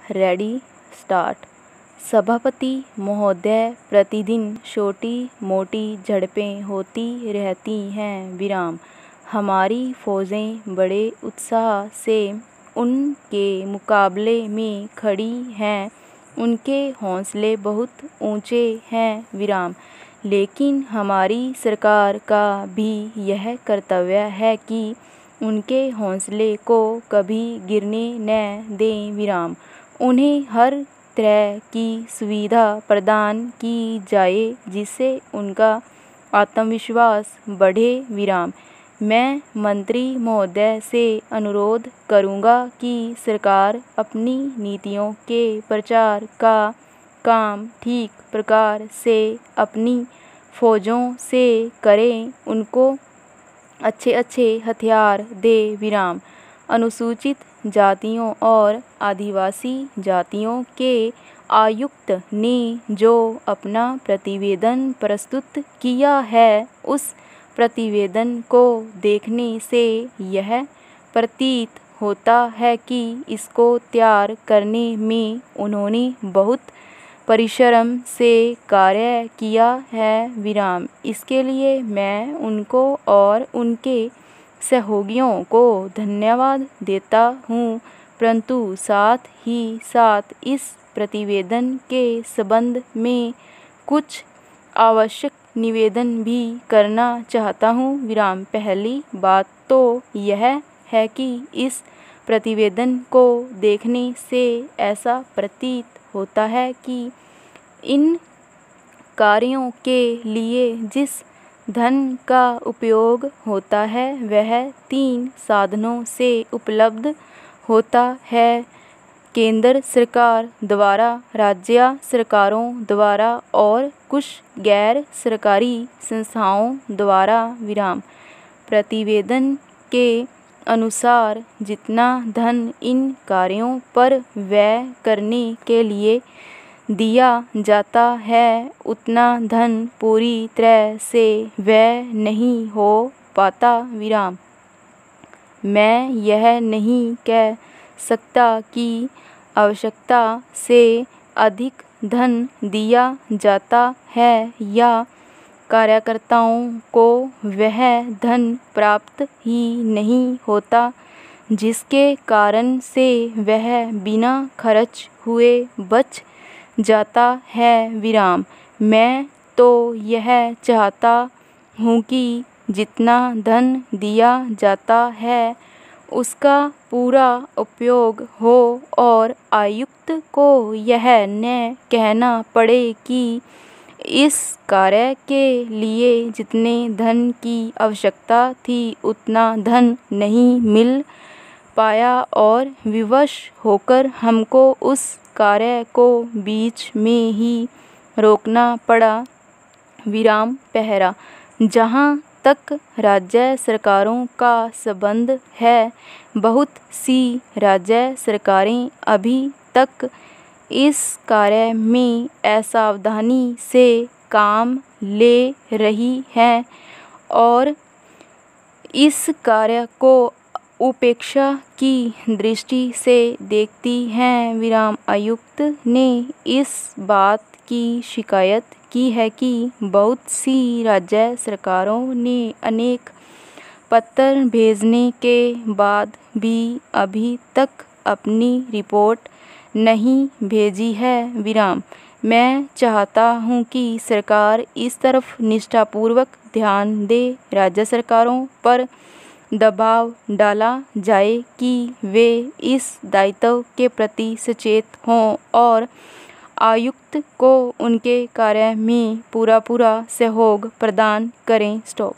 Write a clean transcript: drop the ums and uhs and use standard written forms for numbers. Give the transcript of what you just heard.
Ready start. सभापति महोदय, प्रतिदिन छोटी मोटी झड़पें होती रहती हैं विराम। हमारी फौजें बड़े उत्साह से उनके मुकाबले में खड़ी हैं। उनके हौसले बहुत ऊंचे हैं विराम। लेकिन हमारी सरकार का भी यह कर्तव्य है कि उनके हौसले को कभी गिरने न दें विराम। उन्हें हर तरह की सुविधा प्रदान की जाए जिससे उनका आत्मविश्वास बढ़े विराम। मैं मंत्री महोदय से अनुरोध करूंगा कि सरकार अपनी नीतियों के प्रचार का काम ठीक प्रकार से अपनी फौजों से करें, उनको अच्छे हथियार दे विराम। अनुसूचित जातियों और आदिवासी जातियों के आयुक्त ने जो अपना प्रतिवेदन प्रस्तुत किया है, उस प्रतिवेदन को देखने से यह प्रतीत होता है कि इसको तैयार करने में उन्होंने बहुत परिश्रम से कार्य किया है विराम। इसके लिए मैं उनको और उनके सहयोगियों को धन्यवाद देता हूँ, परंतु साथ ही साथ इस प्रतिवेदन के संबंध में कुछ आवश्यक निवेदन भी करना चाहता हूँ विराम। पहली बात तो यह है कि इस प्रतिवेदन को देखने से ऐसा प्रतीत होता है कि इन कार्यों के लिए जिस धन का उपयोग होता है वह 3 साधनों से उपलब्ध होता है। केंद्र सरकार द्वारा, राज्य सरकारों द्वारा और कुछ गैर सरकारी संस्थाओं द्वारा विराम। प्रतिवेदन के अनुसार जितना धन इन कार्यों पर व्यय करने के लिए दिया जाता है, उतना धन पूरी तरह से व्यय नहीं हो पाता विराम। मैं यह नहीं कह सकता कि आवश्यकता से अधिक धन दिया जाता है या कार्यकर्ताओं को वह धन प्राप्त ही नहीं होता, जिसके कारण से वह बिना खर्च हुए बच जाता है विराम। मैं तो यह चाहता हूँ कि जितना धन दिया जाता है उसका पूरा उपयोग हो और आयुक्त को यह न कहना पड़े कि इस कार्य के लिए जितने धन की आवश्यकता थी उतना धन नहीं मिल पाया और विवश होकर हमको उस कार्य को बीच में ही रोकना पड़ा विराम। पहरा, जहाँ तक राज्य सरकारों का संबंध है, बहुत सी राज्य सरकारें अभी तक इस कार्य में असावधानी से काम ले रही हैं और इस कार्य को उपेक्षा की दृष्टि से देखती हैं विराम। आयुक्त ने इस बात की शिकायत की है कि बहुत सी राज्य सरकारों ने अनेक पत्र भेजने के बाद भी अभी तक अपनी रिपोर्ट नहीं भेजी है विराम। मैं चाहता हूँ कि सरकार इस तरफ निष्ठापूर्वक ध्यान दे। राज्य सरकारों पर दबाव डाला जाए कि वे इस दायित्व के प्रति सचेत हों और आयुक्त को उनके कार्य में पूरा सहयोग प्रदान करें। स्टॉप।